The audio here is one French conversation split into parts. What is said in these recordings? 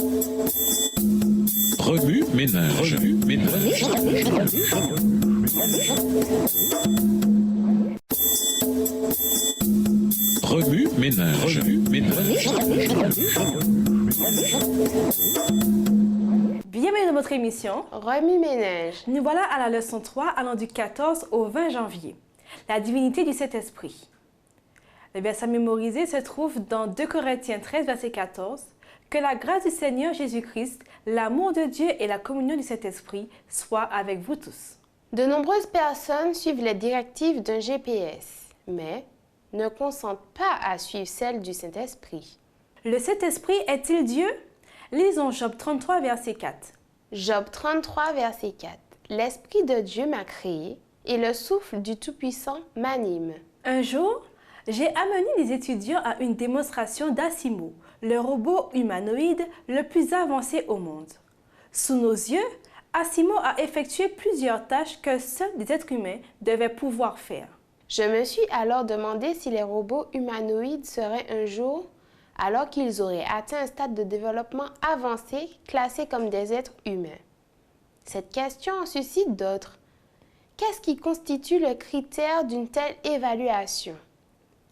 Remue-ménage. Remue-ménage. Bienvenue dans votre émission Remue-ménage. Nous voilà à la leçon 3 allant du 14 au 20 janvier. La divinité du Saint-Esprit. Le verset mémorisé se trouve dans 2 Corinthiens 13, verset 14. Que la grâce du Seigneur Jésus-Christ, l'amour de Dieu et la communion du Saint-Esprit soient avec vous tous. De nombreuses personnes suivent les directives d'un GPS, mais ne consentent pas à suivre celles du Saint-Esprit. Le Saint-Esprit est-il Dieu? Lisons Job 33, verset 4. Job 33, verset 4. L'Esprit de Dieu m'a créé et le souffle du Tout-Puissant m'anime. Un jour, j'ai amené les étudiants à une démonstration d'Asimo, le robot humanoïde le plus avancé au monde. Sous nos yeux, Asimo a effectué plusieurs tâches que seuls des êtres humains devaient pouvoir faire. Je me suis alors demandé si les robots humanoïdes seraient un jour, alors qu'ils auraient atteint un stade de développement avancé, classés comme des êtres humains. Cette question en suscite d'autres. Qu'est-ce qui constitue le critère d'une telle évaluation?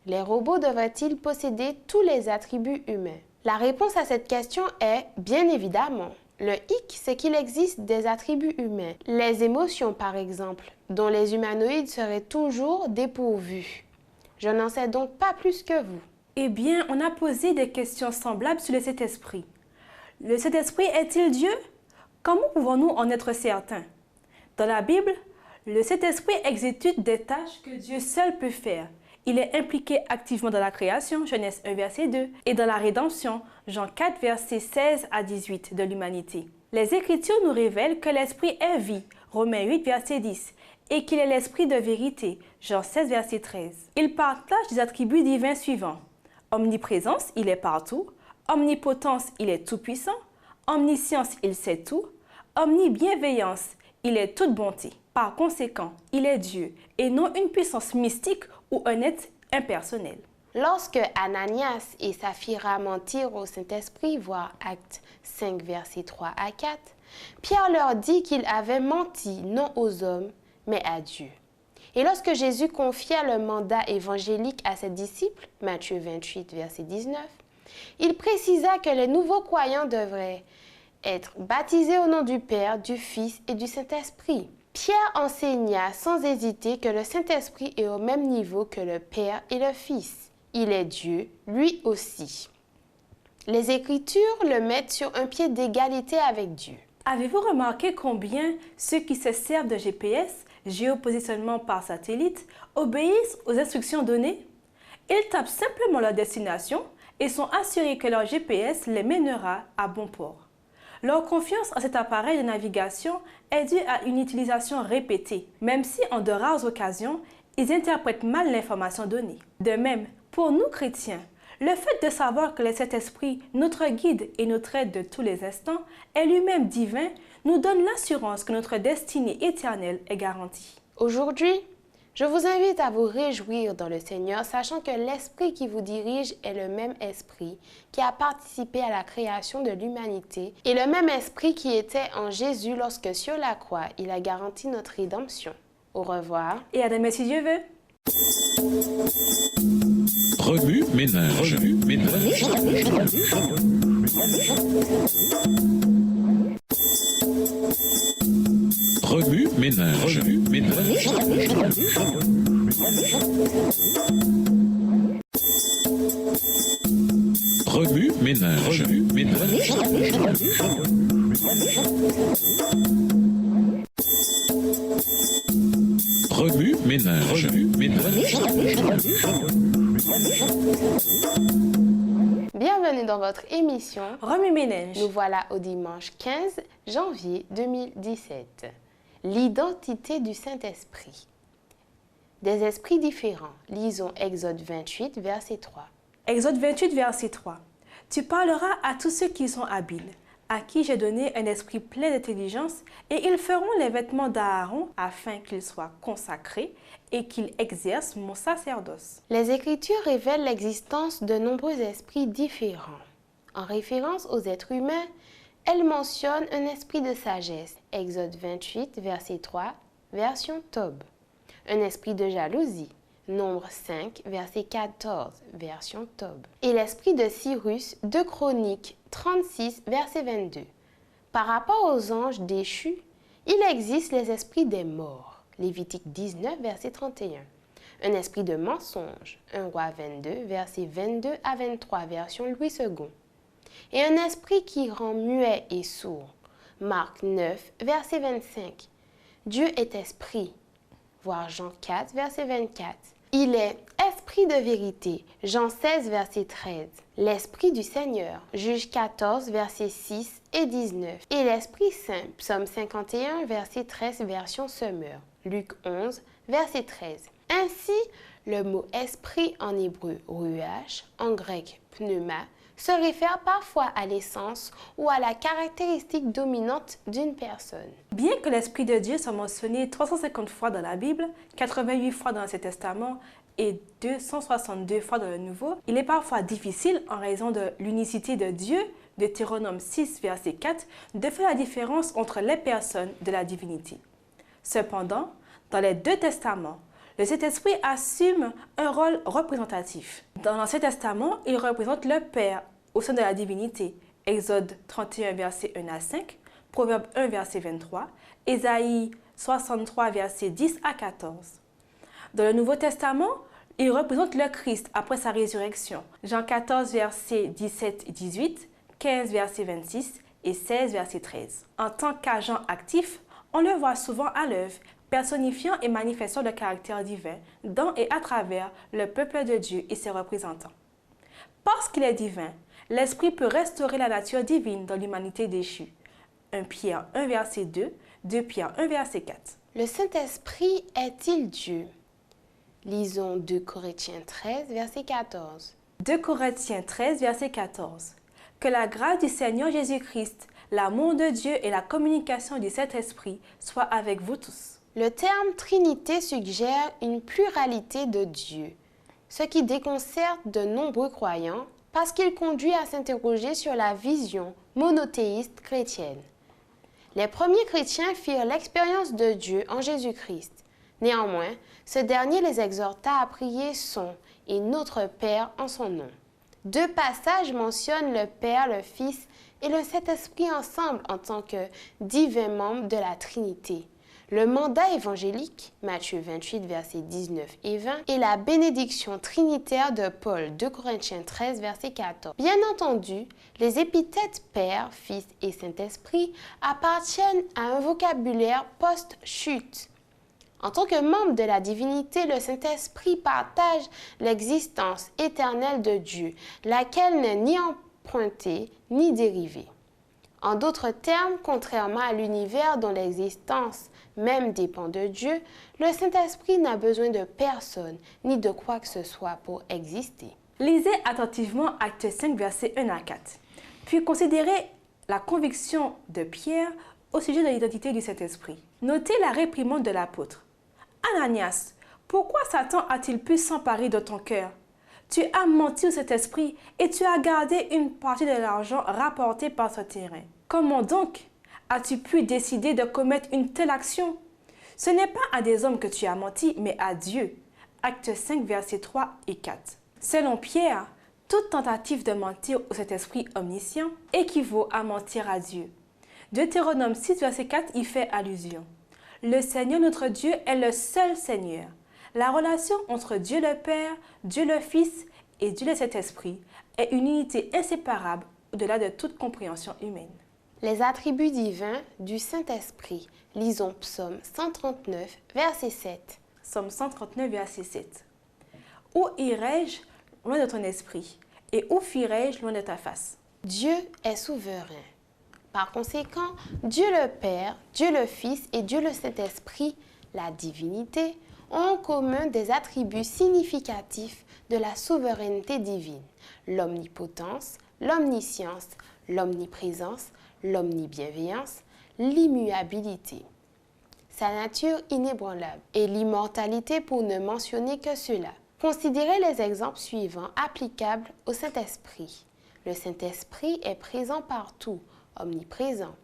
Les robots devraient-ils posséder tous les attributs humains? La réponse à cette question est bien évidemment. Le hic, c'est qu'il existe des attributs humains. Les émotions, par exemple, dont les humanoïdes seraient toujours dépourvus. Je n'en sais donc pas plus que vous. Eh bien, on a posé des questions semblables sur le Saint-Esprit. Le Saint-Esprit est-il Dieu? Comment pouvons-nous en être certains? Dans la Bible, le Saint-Esprit exécute des tâches que Dieu seul peut faire. Il est impliqué activement dans la création, Genèse 1, verset 2, et dans la rédemption, Jean 4, versets 16 à 18 de l'humanité. Les Écritures nous révèlent que l'Esprit est vie, Romains 8, verset 10, et qu'il est l'Esprit de vérité, Jean 16, verset 13. Il partage des attributs divins suivants. Omniprésence, il est partout. Omnipotence, il est tout-puissant. Omniscience, il sait tout. Omnibienveillance, il est toute bonté. Par conséquent, il est Dieu et non une puissance mystique ou un être impersonnel. Lorsque Ananias et Saphira mentirent au Saint-Esprit, voir Actes 5, versets 3 à 4, Pierre leur dit qu'ils avaient menti non aux hommes, mais à Dieu. Et lorsque Jésus confia le mandat évangélique à ses disciples, Matthieu 28, verset 19, il précisa que les nouveaux croyants devraient être baptisés au nom du Père, du Fils et du Saint-Esprit. Pierre enseigna sans hésiter que le Saint-Esprit est au même niveau que le Père et le Fils. Il est Dieu, lui aussi. Les Écritures le mettent sur un pied d'égalité avec Dieu. Avez-vous remarqué combien ceux qui se servent de GPS, géopositionnement par satellite, obéissent aux instructions données? Ils tapent simplement leur destination et sont assurés que leur GPS les mènera à bon port. Leur confiance en cet appareil de navigation est due à une utilisation répétée, même si en de rares occasions, ils interprètent mal l'information donnée. De même, pour nous chrétiens, le fait de savoir que le Saint-Esprit, notre guide et notre aide de tous les instants, est lui-même divin, nous donne l'assurance que notre destinée éternelle est garantie. Aujourd'hui, je vous invite à vous réjouir dans le Seigneur, sachant que l'Esprit qui vous dirige est le même Esprit qui a participé à la création de l'humanité et le même Esprit qui était en Jésus lorsque sur la croix, il a garanti notre rédemption. Au revoir. Et à demain si Dieu veut. Remue-ménage. Remue-ménage. Remue-ménage. Remue-ménage. Bienvenue dans votre émission Remue-ménage. Nous voilà au dimanche 15 janvier 2017. L'identité du Saint-Esprit. Des esprits différents. Lisons Exode 28, verset 3. Exode 28, verset 3. Tu parleras à tous ceux qui sont habiles, à qui j'ai donné un esprit plein d'intelligence, et ils feront les vêtements d'Aaron afin qu'ils soient consacrés et qu'ils exercent mon sacerdoce. Les Écritures révèlent l'existence de nombreux esprits différents. En référence aux êtres humains, elle mentionne un esprit de sagesse, Exode 28, verset 3, version Tob. Un esprit de jalousie, Nombre 5, verset 14, version Tob. Et l'esprit de Cyrus, 2 Chroniques 36, verset 22. Par rapport aux anges déchus, il existe les esprits des morts, Lévitique 19, verset 31. Un esprit de mensonge, 1 Roi 22, verset 22 à 23, version Louis II. Et un esprit qui rend muet et sourd, Marc 9, verset 25. Dieu est esprit, voir Jean 4, verset 24. Il est esprit de vérité, Jean 16, verset 13. L'esprit du Seigneur, Juge 14, verset 6 et 19. Et l'Esprit Saint, Psaume 51, verset 13, version Semeur, Luc 11, verset 13. Ainsi, le mot esprit en hébreu, ruach, en grec, pneuma, se réfère parfois à l'essence ou à la caractéristique dominante d'une personne. Bien que l'Esprit de Dieu soit mentionné 350 fois dans la Bible, 88 fois dans l'Ancien Testament et 262 fois dans le Nouveau, il est parfois difficile, en raison de l'unicité de Dieu, Deutéronome 6, verset 4, de faire la différence entre les personnes de la divinité. Cependant, dans les deux testaments, le Saint-Esprit assume un rôle représentatif. Dans l'Ancien Testament, il représente le Père au sein de la divinité. Exode 31, verset 1 à 5, Proverbe 1, verset 23, Ésaïe 63, verset 10 à 14. Dans le Nouveau Testament, il représente le Christ après sa résurrection. Jean 14, verset 17 et 18, 15, verset 26 et 16, verset 13. En tant qu'agent actif, on le voit souvent à l'œuvre, personnifiant et manifestant le caractère divin dans et à travers le peuple de Dieu et ses représentants. Parce qu'il est divin, l'Esprit peut restaurer la nature divine dans l'humanité déchue. 1 Pierre 1, verset 2, 2 Pierre 1, verset 4. Le Saint-Esprit est-il Dieu? Lisons 2 Corinthiens 13, verset 14. 2 Corinthiens 13, verset 14. Que la grâce du Seigneur Jésus-Christ, l'amour de Dieu et la communication du Saint-Esprit soient avec vous tous. Le terme Trinité suggère une pluralité de Dieu, ce qui déconcerte de nombreux croyants parce qu'il conduit à s'interroger sur la vision monothéiste chrétienne. Les premiers chrétiens firent l'expérience de Dieu en Jésus-Christ. Néanmoins, ce dernier les exhorta à prier son et notre Père en son nom. 2 passages mentionnent le Père, le Fils et le Saint-Esprit ensemble en tant que divins membres de la Trinité. Le mandat évangélique, Matthieu 28, versets 19 et 20, et la bénédiction trinitaire de Paul, 2 Corinthiens 13, verset 14. Bien entendu, les épithètes Père, Fils et Saint-Esprit appartiennent à un vocabulaire post-chute. En tant que membre de la divinité, le Saint-Esprit partage l'existence éternelle de Dieu, laquelle n'est ni empruntée ni dérivée. En d'autres termes, contrairement à l'univers dont l'existence même dépend de Dieu, le Saint-Esprit n'a besoin de personne ni de quoi que ce soit pour exister. Lisez attentivement Actes 5, versets 1 à 4. Puis considérez la conviction de Pierre au sujet de l'identité du Saint-Esprit. Notez la réprimande de l'apôtre. Ananias, pourquoi Satan a-t-il pu s'emparer de ton cœur? Tu as menti au Saint-Esprit et tu as gardé une partie de l'argent rapporté par ce terrain. Comment donc as-tu pu décider de commettre une telle action? Ce n'est pas à des hommes que tu as menti, mais à Dieu. Actes 5, versets 3 et 4. Selon Pierre, toute tentative de mentir au Saint-Esprit omniscient équivaut à mentir à Dieu. Deutéronome 6, verset 4 y fait allusion. Le Seigneur notre Dieu est le seul Seigneur. La relation entre Dieu le Père, Dieu le Fils et Dieu le Saint-Esprit est une unité inséparable au-delà de toute compréhension humaine. Les attributs divins du Saint-Esprit. Lisons Psaume 139, verset 7. Psaume 139, verset 7. Où irai-je loin de ton esprit, et où fuirai-je loin de ta face? Dieu est souverain. Par conséquent, Dieu le Père, Dieu le Fils et Dieu le Saint-Esprit, la divinité, ont en commun des attributs significatifs de la souveraineté divine, l'omnipotence, l'omniscience, l'omniprésence, l'omnibienveillance, l'immuabilité, sa nature inébranlable et l'immortalité pour ne mentionner que cela. Considérez les exemples suivants applicables au Saint-Esprit. Le Saint-Esprit est présent partout, omniprésent.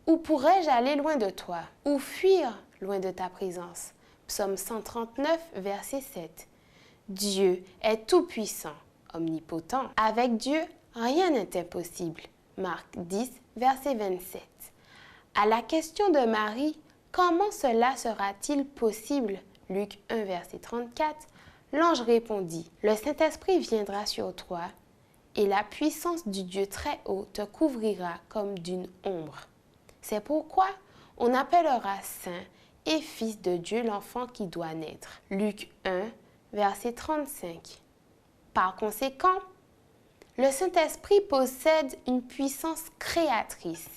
Où pourrais-je aller loin de toi? Ou fuir loin de ta présence? Psaume 139, verset 7. Dieu est tout-puissant, omnipotent. Avec Dieu, rien n'est impossible. Marc 10, verset 27. À la question de Marie, comment cela sera-t-il possible? Luc 1, verset 34, l'ange répondit, le Saint-Esprit viendra sur toi et la puissance du Dieu très haut te couvrira comme d'une ombre. C'est pourquoi on appellera saint et fils de Dieu l'enfant qui doit naître. Luc 1, verset 35. Par conséquent, le Saint-Esprit possède une puissance créatrice.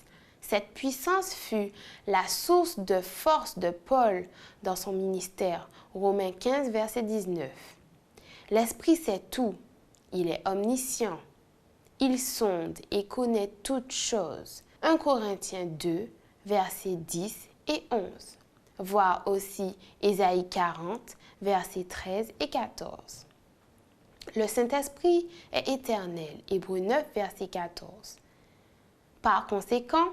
Cette puissance fut la source de force de Paul dans son ministère. Romains 15, verset 19. L'Esprit sait tout. Il est omniscient. Il sonde et connaît toutes choses. 1 Corinthiens 2, versets 10 et 11. Voir aussi Ésaïe 40, versets 13 et 14. Le Saint-Esprit est éternel. Hébreux 9, verset 14. Par conséquent,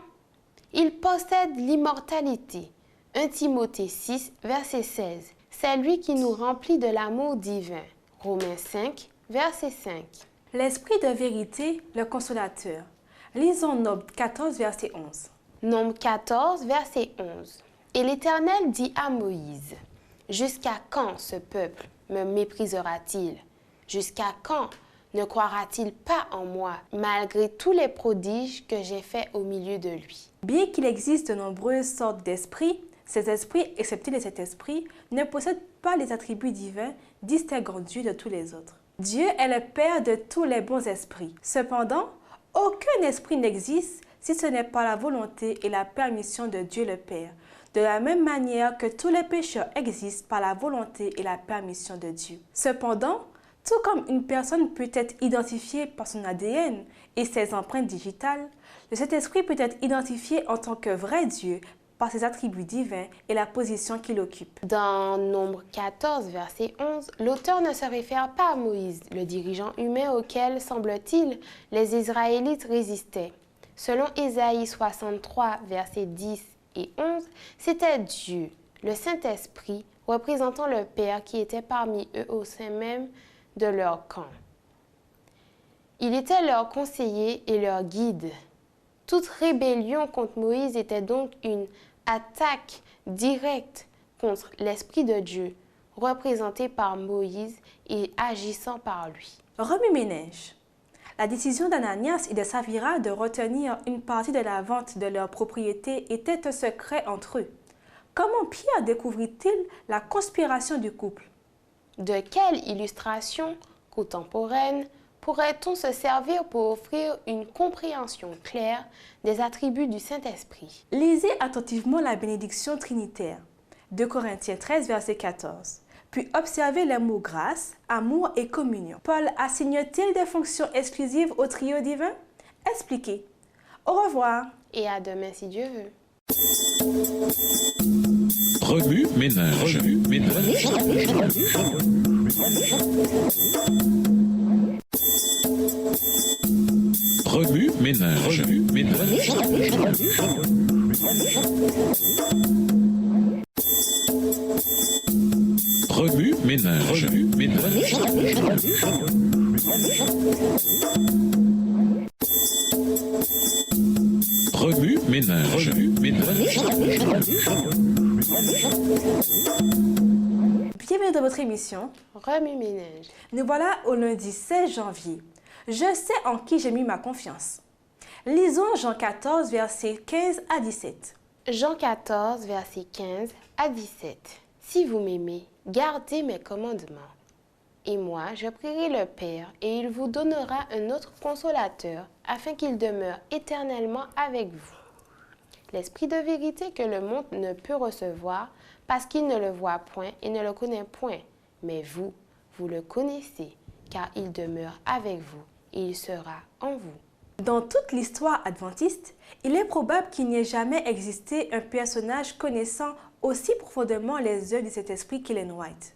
il possède l'immortalité. 1 Timothée 6, verset 16. C'est lui qui nous remplit de l'amour divin. Romains 5, verset 5. L'Esprit de vérité, le consolateur. Lisons Nombre 14, verset 11. Nombre 14, verset 11. Et l'Éternel dit à Moïse, « Jusqu'à quand ce peuple me méprisera-t-il? Jusqu'à quand ne croira-t-il pas en moi, malgré tous les prodiges que j'ai faits au milieu de lui? » Bien qu'il existe de nombreuses sortes d'esprits, ces esprits, excepté les Saint-Esprit, ne possèdent pas les attributs divins distinguant Dieu de tous les autres. Dieu est le Père de tous les bons esprits. Cependant, aucun esprit n'existe si ce n'est pas la volonté et la permission de Dieu le Père, de la même manière que tous les pécheurs existent par la volonté et la permission de Dieu. Cependant, tout comme une personne peut être identifiée par son ADN et ses empreintes digitales, le Saint-Esprit peut être identifié en tant que vrai Dieu par ses attributs divins et la position qu'il occupe. Dans Nombre 14, verset 11, l'auteur ne se réfère pas à Moïse, le dirigeant humain auquel, semble-t-il, les Israélites résistaient. Selon Ésaïe 63, versets 10 et 11, c'était Dieu, le Saint-Esprit, représentant le Père qui était parmi eux au sein même de leur camp. Il était leur conseiller et leur guide. Toute rébellion contre Moïse était donc une attaque directe contre l'Esprit de Dieu, représenté par Moïse et agissant par lui. Remue-ménage. La décision d'Ananias et de Saphira de retenir une partie de la vente de leur propriété était un secret entre eux. Comment Pierre découvrit-il la conspiration du couple? De quelle illustration contemporaine pourrait-on se servir pour offrir une compréhension claire des attributs du Saint-Esprit? Lisez attentivement la bénédiction trinitaire, 2 Corinthiens 13, verset 14. Puis observez les mots grâce, amour et communion. Paul assigne-t-il des fonctions exclusives au trio divin? Expliquez. Au revoir. Et à demain si Dieu veut. Remue-ménage. Remue-ménage. Remue-ménage. Remue-ménage. Bienvenue dans votre émission. Remue-ménage. Nous voilà au lundi 16 janvier. Je sais en qui j'ai mis ma confiance. Lisons Jean 14, versets 15 à 17. Jean 14, versets 15 à 17. Si vous m'aimez, gardez mes commandements. Et moi, je prierai le Père, et il vous donnera un autre consolateur, afin qu'il demeure éternellement avec vous. L'Esprit de vérité que le monde ne peut recevoir, parce qu'il ne le voit point et ne le connaît point. Mais vous, vous le connaissez, car il demeure avec vous, et il sera en vous. Dans toute l'histoire adventiste, il est probable qu'il n'y ait jamais existé un personnage connaissant aussi profondément les œuvres de cet esprit qu'Ellen White.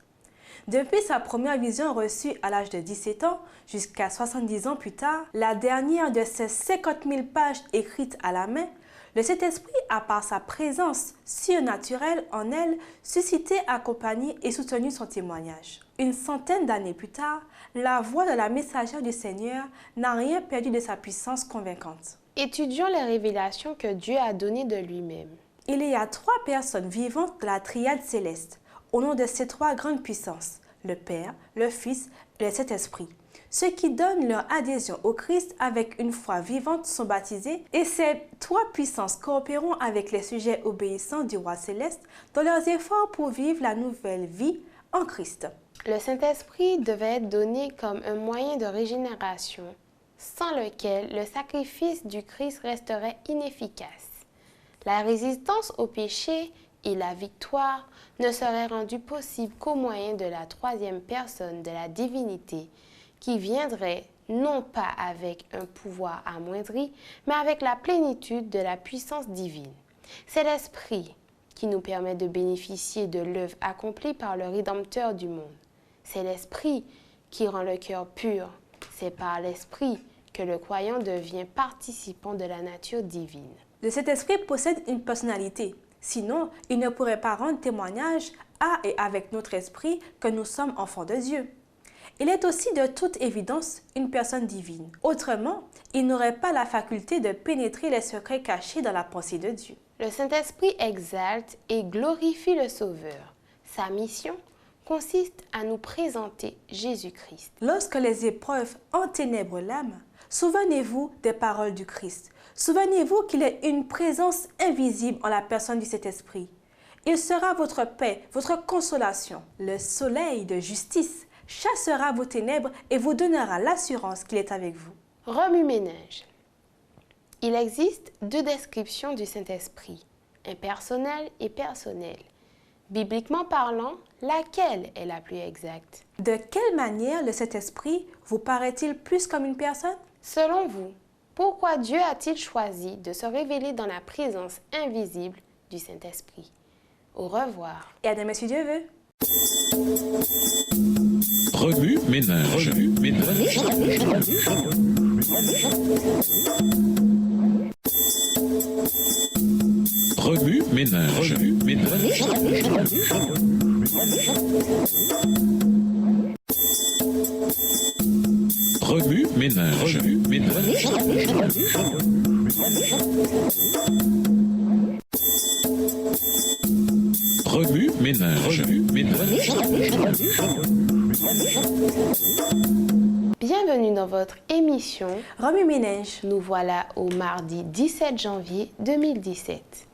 Depuis sa première vision reçue à l'âge de 17 ans jusqu'à 70 ans plus tard, la dernière de ces 50 000 pages écrites à la main, le Saint-Esprit a par sa présence surnaturelle en elle suscité, accompagné et soutenu son témoignage. Une centaine d'années plus tard, la voix de la messagère du Seigneur n'a rien perdu de sa puissance convaincante. Étudions les révélations que Dieu a données de lui-même. Il y a 3 personnes vivantes de la triade céleste, au nom de ces 3 grandes puissances, le Père, le Fils et le Saint-Esprit. Ceux qui donnent leur adhésion au Christ avec une foi vivante sont baptisés et ces 3 puissances coopéreront avec les sujets obéissants du roi céleste dans leurs efforts pour vivre la nouvelle vie en Christ. Le Saint-Esprit devait être donné comme un moyen de régénération, sans lequel le sacrifice du Christ resterait inefficace. La résistance au péché et la victoire ne seraient rendues possibles qu'au moyen de la 3e personne de la divinité, qui viendrait non pas avec un pouvoir amoindri, mais avec la plénitude de la puissance divine. C'est l'Esprit qui nous permet de bénéficier de l'œuvre accomplie par le Rédempteur du monde. C'est l'Esprit qui rend le cœur pur. C'est par l'Esprit que le croyant devient participant de la nature divine. Le Saint-Esprit possède une personnalité. Sinon, il ne pourrait pas rendre témoignage à et avec notre esprit que nous sommes enfants de Dieu. Il est aussi de toute évidence une personne divine. Autrement, il n'aurait pas la faculté de pénétrer les secrets cachés dans la pensée de Dieu. Le Saint-Esprit exalte et glorifie le Sauveur. Sa mission consiste à nous présenter Jésus-Christ. Lorsque les épreuves enténèbrent l'âme, souvenez-vous des paroles du Christ. Souvenez-vous qu'il est une présence invisible en la personne du Saint-Esprit. Il sera votre paix, votre consolation. Le soleil de justice chassera vos ténèbres et vous donnera l'assurance qu'il est avec vous. Remue-ménage. Il existe 2 descriptions du Saint-Esprit, impersonnelle et personnelle. Bibliquement parlant, laquelle est la plus exacte? De quelle manière le Saint-Esprit vous paraît-il plus comme une personne? Selon vous, pourquoi Dieu a-t-il choisi de se révéler dans la présence invisible du Saint-Esprit? Au revoir. Et à demain si Dieu veut. Remue-ménage. Remue-ménage. Remue-ménage. Remue-ménage. Bienvenue dans votre émission Remue-ménage. Nous voilà au mardi 17 janvier 2017.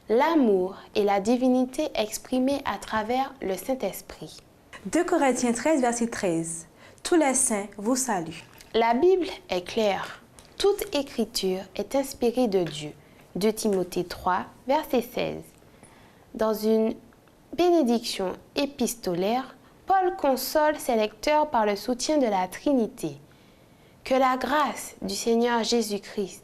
L'amour et la divinité exprimés à travers le Saint-Esprit. 2 Corinthiens 13, verset 13. Tous les saints vous saluent. La Bible est claire. Toute écriture est inspirée de Dieu. 2 Timothée 3, verset 16. Dans une bénédiction épistolaire, Paul console ses lecteurs par le soutien de la Trinité. Que la grâce du Seigneur Jésus-Christ,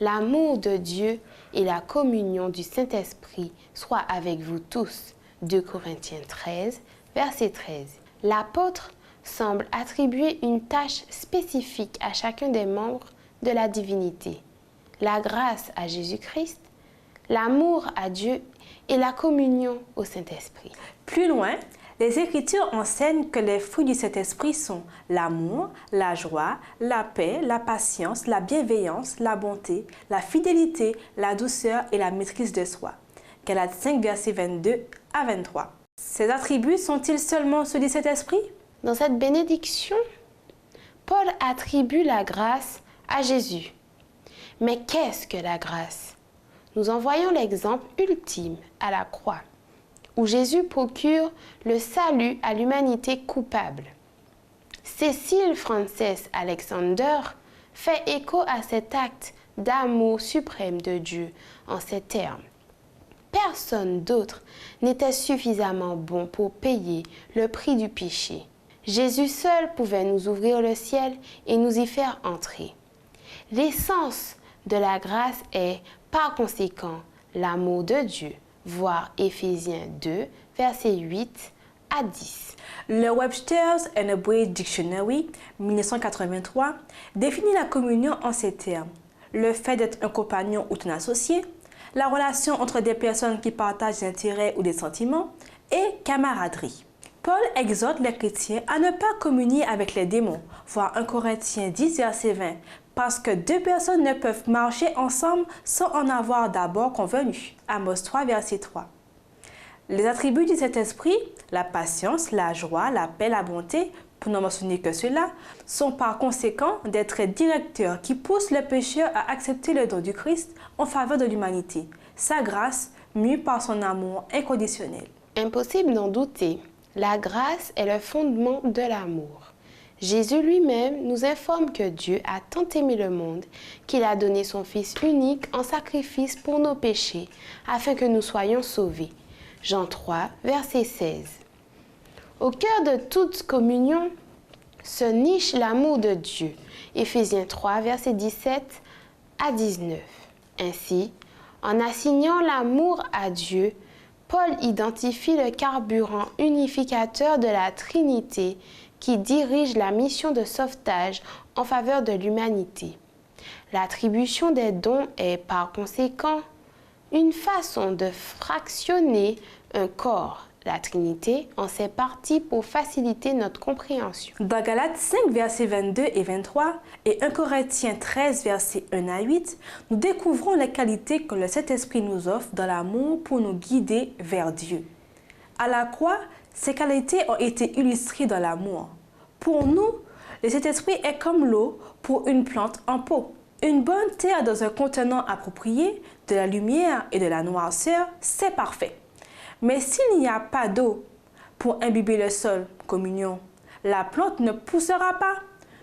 l'amour de Dieu et la communion du Saint-Esprit soient avec vous tous. 2 Corinthiens 13, verset 13. L'apôtre semble attribuer une tâche spécifique à chacun des membres de la divinité. La grâce à Jésus-Christ, l'amour à Dieu et la communion au Saint-Esprit. Plus loin, les Écritures enseignent que les fruits du Saint-Esprit sont l'amour, la joie, la paix, la patience, la bienveillance, la bonté, la fidélité, la douceur et la maîtrise de soi. Galates 5, versets 22 à 23. Ces attributs sont-ils seulement ceux du Saint-Esprit? Dans cette bénédiction, Paul attribue la grâce à Jésus. Mais qu'est-ce que la grâce? Nous en voyons l'exemple ultime à la croix, où Jésus procure le salut à l'humanité coupable. Cécile Frances Alexander fait écho à cet acte d'amour suprême de Dieu en ces termes. Personne d'autre n'était suffisamment bon pour payer le prix du péché. Jésus seul pouvait nous ouvrir le ciel et nous y faire entrer. L'essence de la grâce est, par conséquent, l'amour de Dieu. Voir Éphésiens 2, versets 8 à 10. Le Webster's Unabridged Dictionary, 1983, définit la communion en ces termes. Le fait d'être un compagnon ou un associé, la relation entre des personnes qui partagent des intérêts ou des sentiments, et camaraderie. Paul exhorte les chrétiens à ne pas communier avec les démons, voir 1 Corinthiens 10, verset 20, parce que deux personnes ne peuvent marcher ensemble sans en avoir d'abord convenu. Amos 3, verset 3. Les attributs du Saint-Esprit, la patience, la joie, la paix, la bonté, pour ne mentionner que cela, sont par conséquent des traits directeurs qui poussent le pécheur à accepter le don du Christ en faveur de l'humanité, sa grâce mue par son amour inconditionnel. Impossible d'en douter, la grâce est le fondement de l'amour. Jésus lui-même nous informe que Dieu a tant aimé le monde qu'il a donné son Fils unique en sacrifice pour nos péchés, afin que nous soyons sauvés. Jean 3, verset 16. Au cœur de toute communion se niche l'amour de Dieu. Éphésiens 3, verset 17 à 19. Ainsi, en assignant l'amour à Dieu, Paul identifie le carburant unificateur de la Trinité qui dirige la mission de sauvetage en faveur de l'humanité. L'attribution des dons est par conséquent une façon de fractionner un corps, la Trinité, en ses parties pour faciliter notre compréhension. Dans Galates 5, versets 22 et 23 et 1 Corinthiens 13, versets 1 à 8, nous découvrons les qualités que le Saint-Esprit nous offre dans l'amour pour nous guider vers Dieu. À la croix, ces qualités ont été illustrées dans l'amour. Pour nous, le Saint-Esprit est comme l'eau pour une plante en pot. Une bonne terre dans un contenant approprié, de la lumière et de la noirceur, c'est parfait. Mais s'il n'y a pas d'eau pour imbiber le sol, communion, la plante ne poussera pas.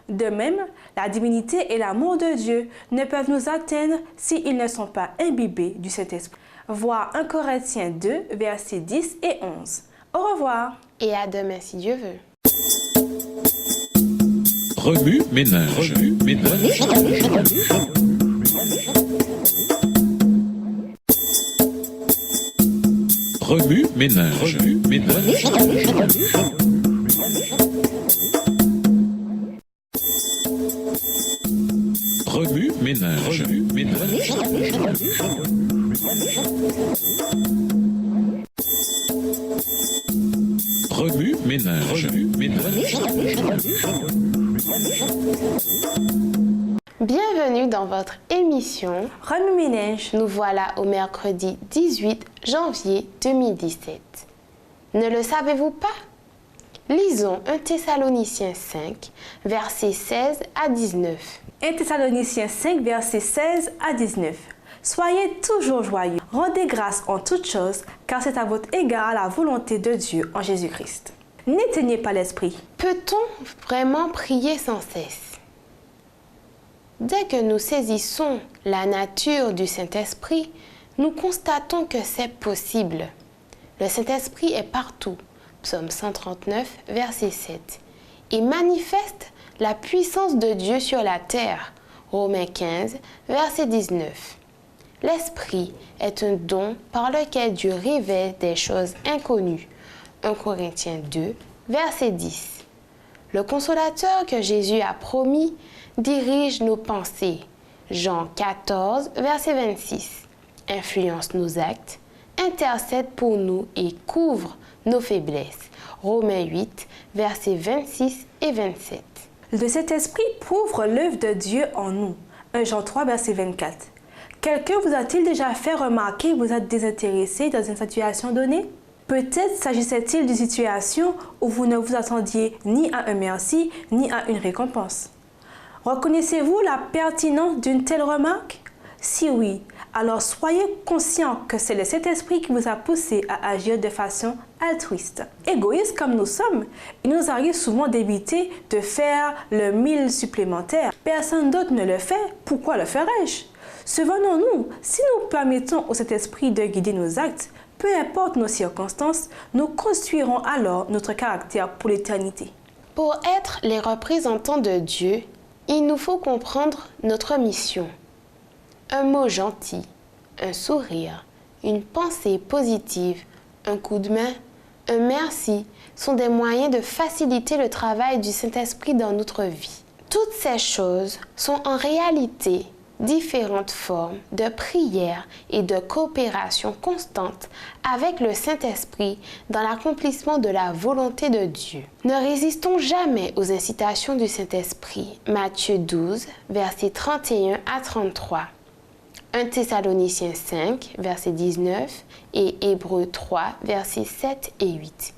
De même, la divinité et l'amour de Dieu ne peuvent nous atteindre s'ils ne sont pas imbibés du Saint-Esprit. Voir 1 Corinthiens 2, versets 10 et 11. Au revoir. Et à demain si Dieu veut. Remue ménage. Remue ménage. Remue ménage. Remue ménage. Bienvenue dans votre émission Remue ménage. Nous voilà au mercredi 18 janvier 2017. Ne le savez-vous pas? Lisons 1 Thessaloniciens 5, versets 16 à 19. 1 Thessaloniciens 5, versets 16 à 19. Soyez toujours joyeux, rendez grâce en toutes choses, car c'est à votre égard la volonté de Dieu en Jésus-Christ. N'éteignez pas l'esprit. Peut-on vraiment prier sans cesse? Dès que nous saisissons la nature du Saint-Esprit, nous constatons que c'est possible. Le Saint-Esprit est partout. Psaume 139, verset 7. Il manifeste la puissance de Dieu sur la terre. Romains 15, verset 19. L'Esprit est un don par lequel Dieu révèle des choses inconnues. 1 Corinthiens 2, verset 10. Le consolateur que Jésus a promis dirige nos pensées. Jean 14, verset 26. Influence nos actes, intercède pour nous et couvre nos faiblesses. Romains 8, versets 26 et 27. Le Saint-Esprit prouve l'œuvre de Dieu en nous. 1 Jean 3, verset 24. Quelqu'un vous a-t-il déjà fait remarquer que vous êtes désintéressé dans une situation donnée? Peut-être s'agissait-il d'une situation où vous ne vous attendiez ni à un merci, ni à une récompense. Reconnaissez-vous la pertinence d'une telle remarque? Si oui, alors soyez conscient que c'est le Saint-Esprit qui vous a poussé à agir de façon altruiste. Égoïste comme nous sommes, il nous arrive souvent d'éviter de faire le 1000 supplémentaire. Personne d'autre ne le fait, pourquoi le ferais-je? Souvenons-nous, si nous permettons au Saint-Esprit de guider nos actes, peu importe nos circonstances, nous construirons alors notre caractère pour l'éternité. Pour être les représentants de Dieu, il nous faut comprendre notre mission. Un mot gentil, un sourire, une pensée positive, un coup de main, un merci sont des moyens de faciliter le travail du Saint-Esprit dans notre vie. Toutes ces choses sont en réalité différentes formes de prière et de coopération constante avec le Saint-Esprit dans l'accomplissement de la volonté de Dieu. Ne résistons jamais aux incitations du Saint-Esprit. Matthieu 12, versets 31 à 33. 1 Thessaloniciens 5, verset 19 et Hébreux 3, versets 7 et 8.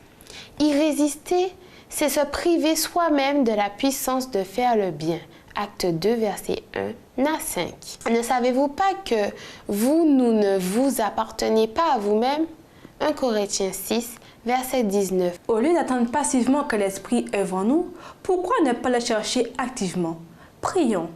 Y résister, c'est se priver soi-même de la puissance de faire le bien. Acte 2, verset 1 à 5. Ne savez-vous pas que vous ne vous appartenez pas à vous-même? 1 Corinthiens 6, verset 19. Au lieu d'attendre passivement que l'Esprit œuvre en nous, pourquoi ne pas le chercher activement? Prions,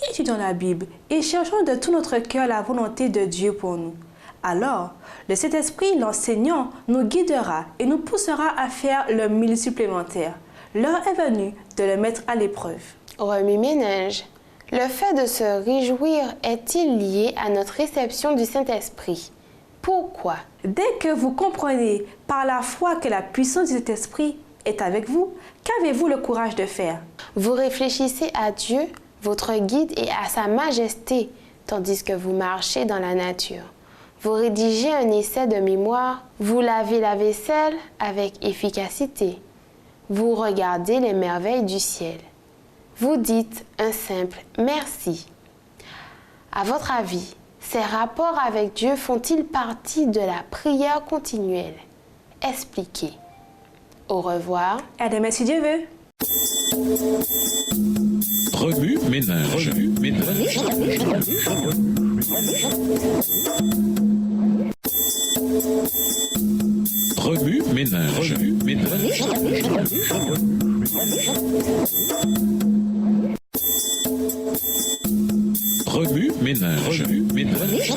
étudions la Bible et cherchons de tout notre cœur la volonté de Dieu pour nous. Alors, le Saint-Esprit, l'enseignant, nous guidera et nous poussera à faire le mille supplémentaire. L'heure est venue de le mettre à l'épreuve. Remue-ménage. Le fait de se réjouir est-il lié à notre réception du Saint-Esprit? Pourquoi? Dès que vous comprenez par la foi que la puissance du Saint-Esprit est avec vous, qu'avez-vous le courage de faire? Vous réfléchissez à Dieu, votre guide, et à sa majesté, tandis que vous marchez dans la nature. Vous rédigez un essai de mémoire, vous lavez la vaisselle avec efficacité. Vous regardez les merveilles du ciel. Vous dites un simple merci. À votre avis, ces rapports avec Dieu font-ils partie de la prière continuelle? Expliquez. Au revoir. À demain si Dieu veut. Remue-ménage. Remue-ménage. Remue-ménage. Remue-ménage.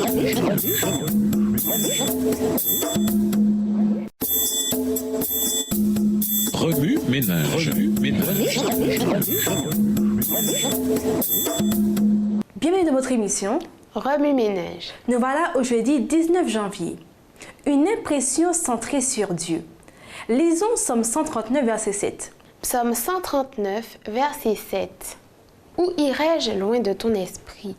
Bienvenue dans votre émission. Remue-ménage. Nous voilà au jeudi 19 janvier. Une impression centrée sur Dieu. Lisons Psaume 139, verset 7. Psaume 139, verset 7. Où irai-je loin de ton esprit,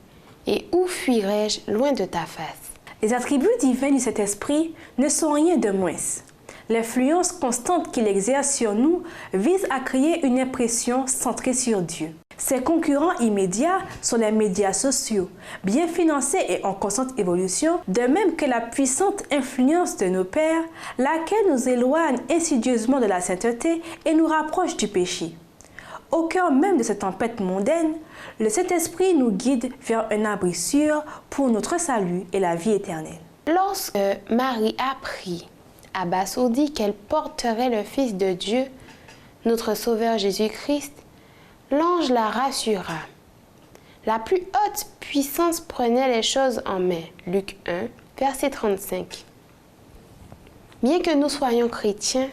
et où fuirai-je loin de ta face? Les attributs divins du Saint-Esprit ne sont rien de moins. L'influence constante qu'il exerce sur nous vise à créer une impression centrée sur Dieu. Ses concurrents immédiats sont les médias sociaux, bien financés et en constante évolution, de même que la puissante influence de nos pères, laquelle nous éloigne insidieusement de la sainteté et nous rapproche du péché. Au cœur même de cette tempête mondaine, le Saint-Esprit nous guide vers un abri sûr pour notre salut et la vie éternelle. Lorsque Marie apprit à Bassaudi qu'elle porterait le Fils de Dieu, notre Sauveur Jésus-Christ, l'ange la rassura. La plus haute puissance prenait les choses en main. Luc 1, verset 35. Bien que nous soyons chrétiens,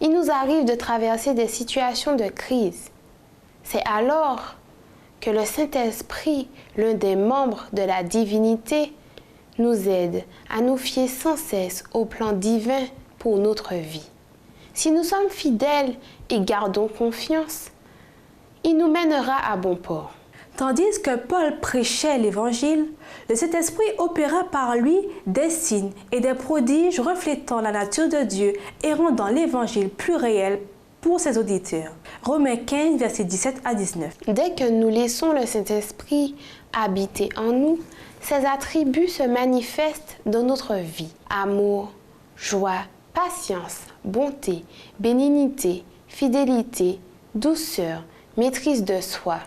il nous arrive de traverser des situations de crise. C'est alors que le Saint-Esprit, l'un des membres de la divinité, nous aide à nous fier sans cesse au plan divin pour notre vie. Si nous sommes fidèles et gardons confiance, il nous mènera à bon port. Tandis que Paul prêchait l'Évangile, le Saint-Esprit opéra par lui des signes et des prodiges reflétant la nature de Dieu et rendant l'Évangile plus réel pour ses auditeurs. Romains 15, versets 17 à 19. Dès que nous laissons le Saint-Esprit habiter en nous, ses attributs se manifestent dans notre vie. Amour, joie, patience, bonté, bénignité, fidélité, douceur, maîtrise de soi.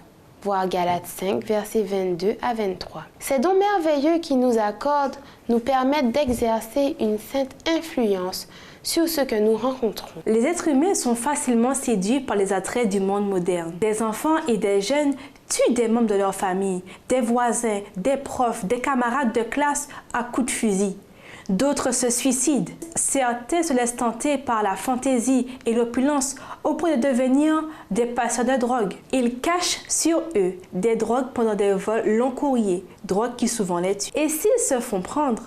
Voir Galates 5, versets 22 à 23. Ces dons merveilleux qu'il nous accorde nous permettent d'exercer une sainte influence sur ce que nous rencontrons. Les êtres humains sont facilement séduits par les attraits du monde moderne. Des enfants et des jeunes tuent des membres de leur famille, des voisins, des profs, des camarades de classe à coups de fusil. D'autres se suicident. Certains se laissent tenter par la fantaisie et l'opulence au point de devenir des passeurs de drogue. Ils cachent sur eux des drogues pendant des vols long courriers, drogues qui souvent les tuent. Et s'ils se font prendre,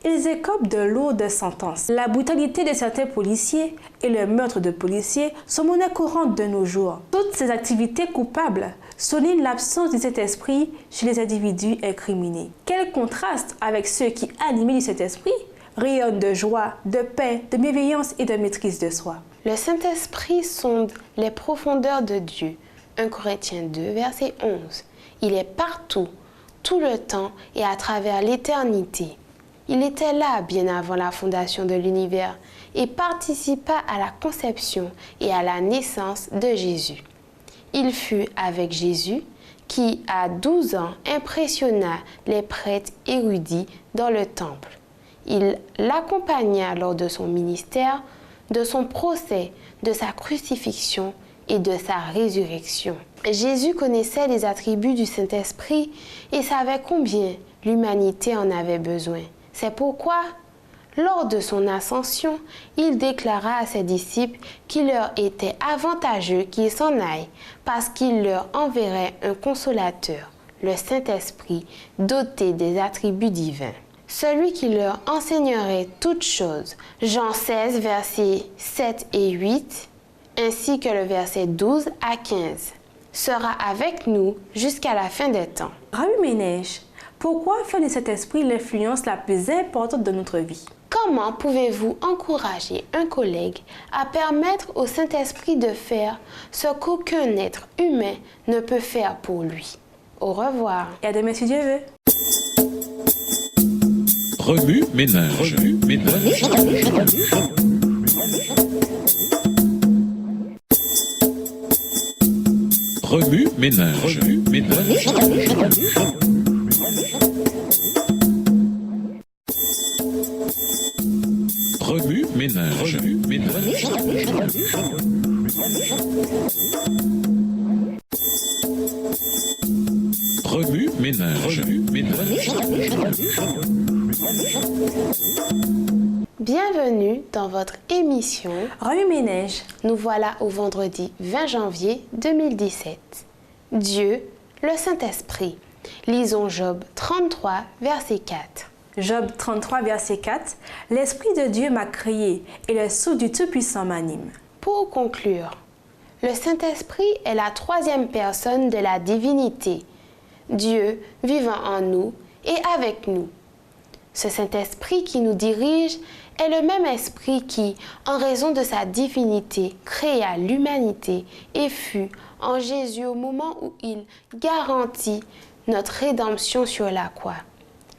ils écopent de lourdes sentences. La brutalité de certains policiers et le meurtre de policiers sont monnaie courante de nos jours. Toutes ces activités coupables soulignent l'absence du Saint-Esprit chez les individus incriminés. Quel contraste avec ceux qui, animés du Saint-Esprit, rayonnent de joie, de paix, de bienveillance et de maîtrise de soi. Le Saint-Esprit sonde les profondeurs de Dieu. 1 Corinthiens 2, verset 11. Il est partout, tout le temps et à travers l'éternité. Il était là bien avant la fondation de l'univers et participa à la conception et à la naissance de Jésus. Il fut avec Jésus qui, à 12 ans, impressionna les prêtres érudits dans le temple. Il l'accompagna lors de son ministère, de son procès, de sa crucifixion et de sa résurrection. Jésus connaissait les attributs du Saint-Esprit et savait combien l'humanité en avait besoin. C'est pourquoi, lors de son ascension, il déclara à ses disciples qu'il leur était avantageux qu'ils s'en aillent parce qu'il leur enverrait un consolateur, le Saint-Esprit, doté des attributs divins. Celui qui leur enseignerait toutes choses. Jean 16, versets 7 et 8, ainsi que le verset 12 à 15, sera avec nous jusqu'à la fin des temps. Rabbi Ménage, pourquoi faire de cet esprit l'influence la plus importante de notre vie? Comment pouvez-vous encourager un collègue à permettre au Saint-Esprit de faire ce qu'aucun être humain ne peut faire pour lui? Au revoir. Et à demain si Dieu veut. Remue-ménage. Remue-ménage. Remue-ménage. Remue-ménage. Bienvenue dans votre émission Remue-ménage. Nous voilà au vendredi 20 janvier 2017. Dieu, le Saint-Esprit. Lisons Job 33, verset 4. Job 33, verset 4. L'Esprit de Dieu m'a créé et le souffle du Tout-Puissant m'anime. Pour conclure, le Saint-Esprit est la troisième personne de la divinité. Dieu vivant en nous et avec nous. Ce Saint-Esprit qui nous dirige est le même esprit qui, en raison de sa divinité, créa l'humanité et fut en Jésus au moment où il garantit notre rédemption sur la croix.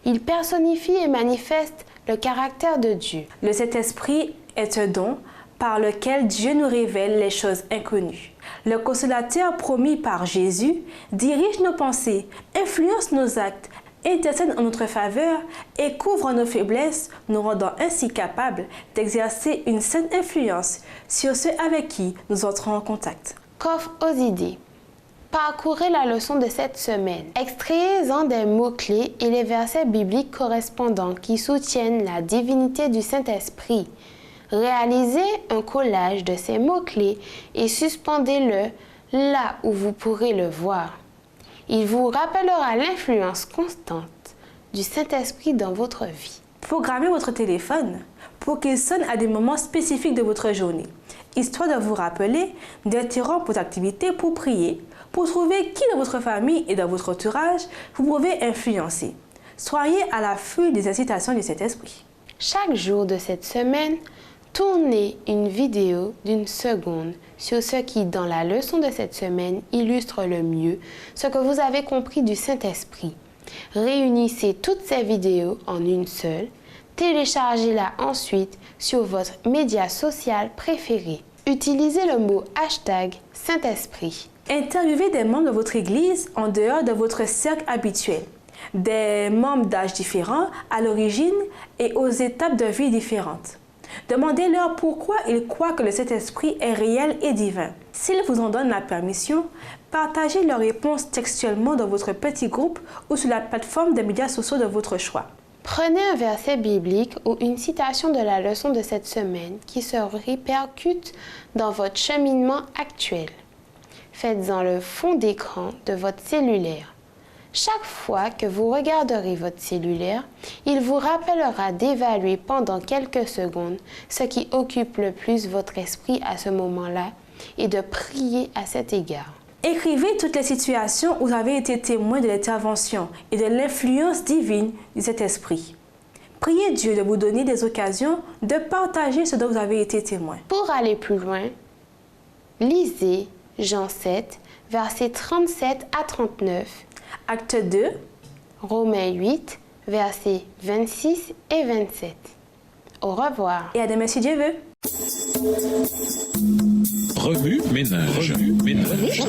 Il personnifie et manifeste le caractère de Dieu. Le Saint-Esprit est un don par lequel Dieu nous révèle les choses inconnues. Le consolateur promis par Jésus dirige nos pensées, influence nos actes, intercède en notre faveur et couvre nos faiblesses, nous rendant ainsi capables d'exercer une saine influence sur ceux avec qui nous entrons en contact. Coffre aux idées. Parcourez la leçon de cette semaine. Extrayez-en des mots-clés et les versets bibliques correspondants qui soutiennent la divinité du Saint-Esprit. Réalisez un collage de ces mots-clés et suspendez-le là où vous pourrez le voir. Il vous rappellera l'influence constante du Saint-Esprit dans votre vie. Programmez votre téléphone pour qu'il sonne à des moments spécifiques de votre journée, histoire de vous rappeler d'interrompre votre activité pour prier, pour trouver qui dans votre famille et dans votre entourage vous pouvez influencer. Soyez à l'affût des incitations de cet esprit. Chaque jour de cette semaine, tournez une vidéo d'1 seconde sur ce qui, dans la leçon de cette semaine, illustre le mieux ce que vous avez compris du Saint-Esprit. Réunissez toutes ces vidéos en une seule. Téléchargez-la ensuite sur votre média social préféré. Utilisez le mot #Saint-Esprit. Interviewez des membres de votre Église en dehors de votre cercle habituel, des membres d'âge différents, à l'origine et aux étapes de vie différentes. Demandez-leur pourquoi ils croient que le Saint-Esprit est réel et divin. S'ils vous en donnent la permission, partagez leurs réponses textuellement dans votre petit groupe ou sur la plateforme des médias sociaux de votre choix. Prenez un verset biblique ou une citation de la leçon de cette semaine qui se répercute dans votre cheminement actuel. Faites-en le fond d'écran de votre cellulaire. Chaque fois que vous regarderez votre cellulaire, il vous rappellera d'évaluer pendant quelques secondes ce qui occupe le plus votre esprit à ce moment-là et de prier à cet égard. Écrivez toutes les situations où vous avez été témoin de l'intervention et de l'influence divine de cet esprit. Priez Dieu de vous donner des occasions de partager ce dont vous avez été témoin. Pour aller plus loin, lisez Jean 7, versets 37 à 39, Acte 2, Romains 8, versets 26 et 27. Au revoir. et à demain si Dieu veut. Remue ménage. Remue ménage.